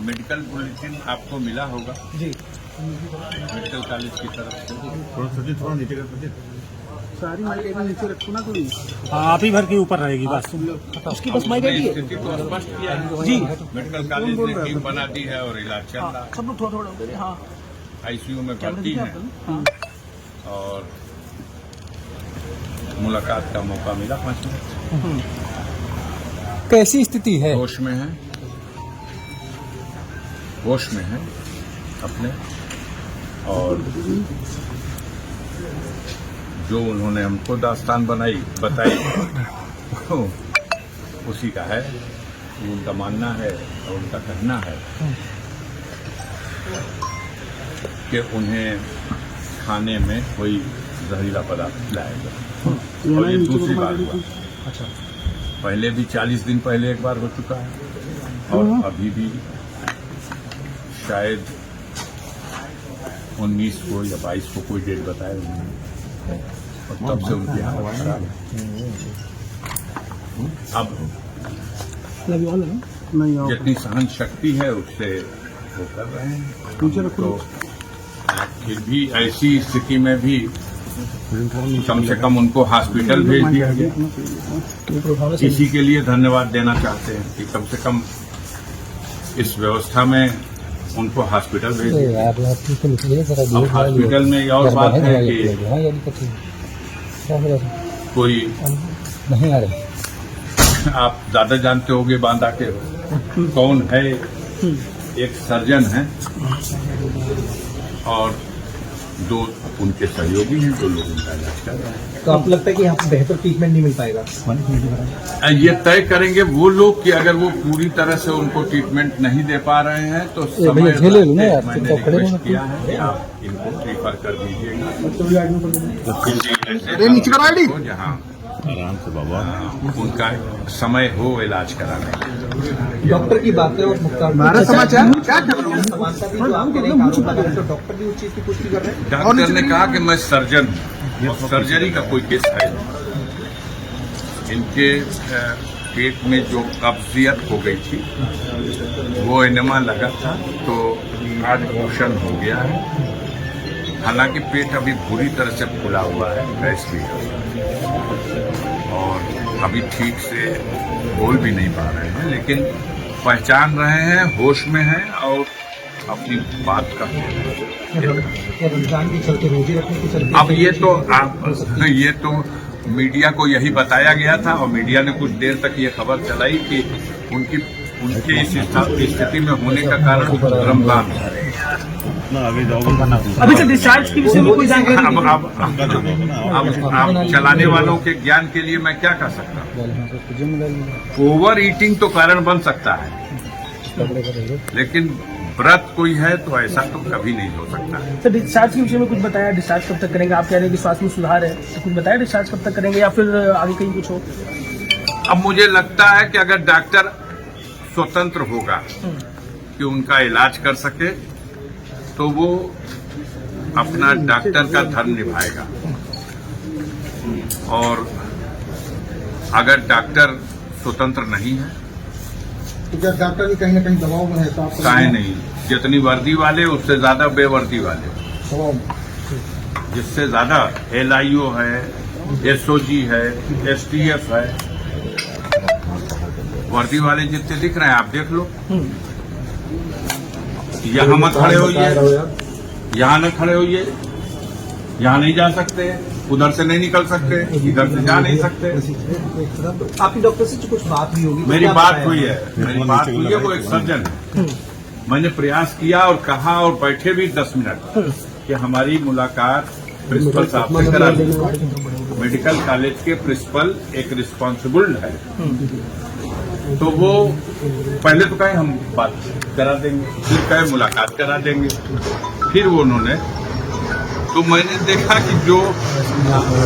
Medical bulletin आपको मिला होगा जी। मेडिकल कॉलेज की तरफ से। थोड़ा नीचे कर सारी माइक एक नीचे रखो ना कोई। हाँ, आप ही भर के ऊपर रहेगी बस। उसकी बस माइक आईडी है स्थिति को स्पष्ट किया है जी। मेडिकल कॉलेज ने टीम बना दी है और इलाज चल रहा है। सब लोग थोड़ा थोड़ा उधर, हाँ आईसीयू में कैमरा भर्ती दिखा है आपको? हाँ। और मुलाकात का मौका मिला 5 मिनट। कैसी स्थिति है? होश में है, होश में है अपने, और जो उन्होंने हमको दास्तान बताई उसी का है। उनका मानना है और उनका कहना है कि उन्हें खाने में कोई जहरीला पदार्थ खिलाया गया। और ये दूसरी बार हुआ। अच्छा, पहले भी 40 दिन पहले एक बार हो चुका है और अभी भी शायद 19 को या 22 को कोई डेट बताया उन्होंने, और तब से उनकी हालत खराब है। अब जितनी सहन शक्ति है उससे वो कर रहे हैं। तो फिर भी ऐसी स्थिति में भी कम से कम उनको हॉस्पिटल भेज दिया गया। इसी के लिए धन्यवाद देना चाहते हैं कि कम से कम इस व्यवस्था में उनको हॉस्पिटल भेज दिया। अब हॉस्पिटल में ये और बात है कि कोई नहीं आ रहे। आप ज्यादा जानते होंगे बांदा के कौन है। एक सर्जन है और 2 उनके सहयोगी हैं जो लोग उनका इलाज कर रहे हैं। तो आपको लगता है कि यहाँ पे बेहतर ट्रीटमेंट नहीं मिल पाएगा? ये तय करेंगे वो लोग कि अगर वो पूरी तरह से उनको ट्रीटमेंट नहीं दे पा रहे हैं तो समय मैंने रिक्वेस्ट किया है कि आप इनको रेफर कर दीजिएगा जहाँ आराम से बाबा उनका समय हो इलाज कराने का। डॉक्टर की बात है और हमारा समाचार क्या कर रहे हैं? तो डॉक्टर भी उस चीज की पुष्टि कर रहे हैं। डॉक्टर ने कहा कि मैं सर्जन हूँ, सर्जरी का कोई केस है। इनके पेट में जो कब्जियत हो गई थी वो एनेमा लगा था, तो आज पोषण हो गया है। हालांकि पेट अभी पूरी तरह से फूला हुआ है, गैस भी है और अभी ठीक से बोल भी नहीं पा रहे हैं, लेकिन पहचान रहे हैं, होश में हैं और अपनी बात का रमजान के चलते रोजे रखने के चलते अब ये तो मीडिया को यही बताया गया था और मीडिया ने कुछ देर तक ये खबर चलाई कि उनके इस स्थिति में होने का कारण रमजान है। अभी से डिस्चार्ज की विषय में कोई जानकारी अब चलाने वालों के ज्ञान के लिए मैं क्या कर सकता हूँ। ओवर ईटिंग तो कारण बन सकता है, लेकिन व्रत कोई है तो ऐसा तो कभी नहीं हो सकता है। तो डिस्चार्ज के विषय में कुछ बताया? डिस्चार्ज कब तक करेंगे? आप कह रहे हैं कि स्वास्थ्य में सुधार है, तो कुछ बताया डिस्चार्ज कब तक करेंगे या फिर आगे कहीं कुछ हो? अब मुझे लगता है कि अगर डॉक्टर स्वतंत्र होगा कि उनका इलाज कर सके तो वो अपना डॉक्टर का धर्म निभाएगा, और अगर डॉक्टर स्वतंत्र नहीं है तो क्या डॉक्टर भी कहीं ना कहीं दबाव में है? तो आप काहे नहीं, जितनी वर्दी वाले उससे ज्यादा बेवर्दी वाले, जिससे ज्यादा LIO है, SOG है, STF है, वर्दी वाले जितने दिख रहे हैं आप देख लो। यहाँ मत खड़े होइए, यहाँ न खड़े होइए, यहाँ नहीं जा सकते, उधर से नहीं निकल सकते, इधर से जा नहीं सकते। आपकी डॉक्टर से कुछ बात भी होगी? मेरी बात हुई है, वो एक सर्जन है। मैंने प्रयास किया और कहा और बैठे भी 10 मिनट कि हमारी मुलाकात प्रिंसिपल साहब से करा दी। मेडिकल कॉलेज के प्रिंसिपल एक रिस्पॉन्सिबल है, तो वो पहले तो कहे हम बात करा देंगे, फिर कहे मुलाकात करा देंगे, फिर वो उन्होंने, तो मैंने देखा कि जो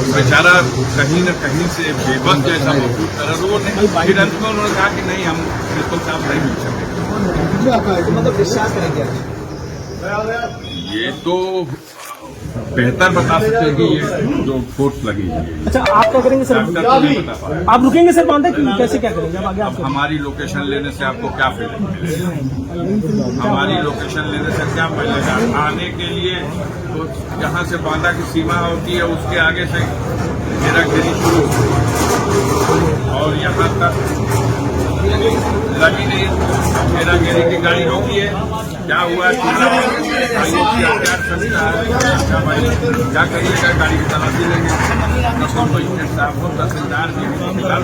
बेचारा कहीं न कहीं से बेबस जैसा महसूस कर रहा, वो नहीं, फिर अंत में उन्होंने कहा कि नहीं, हम प्रिंसिपल साहब नहीं मिल सकते। मतलब डिस्चार्ज करेंगे? ये तो बेहतर बता सकते हैं कि ये जो फोर्स लगी है अच्छा आप क्या करेंगे सर? डॉक्टर तो नहीं बता पा रहे। आप रुकेंगे सर वहाँ तक कि कैसे क्या करेंगे अब आगे अब आप? हमारी लोकेशन लेने से आपको क्या फीलिंग मिलेगा? हमारी लोकेशन लेने से क्या मिलेगा? आने के लिए तो जहाँ से बांदा की सीमा होती है उसके आगे से घेराघेरी शुरू और यहाँ तक लगी नहीं। घेराघेरी की गाड़ी रोकी है, क्या हुआ है? क्या संस्था है? अच्छा भाई क्या करिएगा? गाड़ी की तलाशी लेंगे, तो साहब को तहसीलदार जी फिलहाल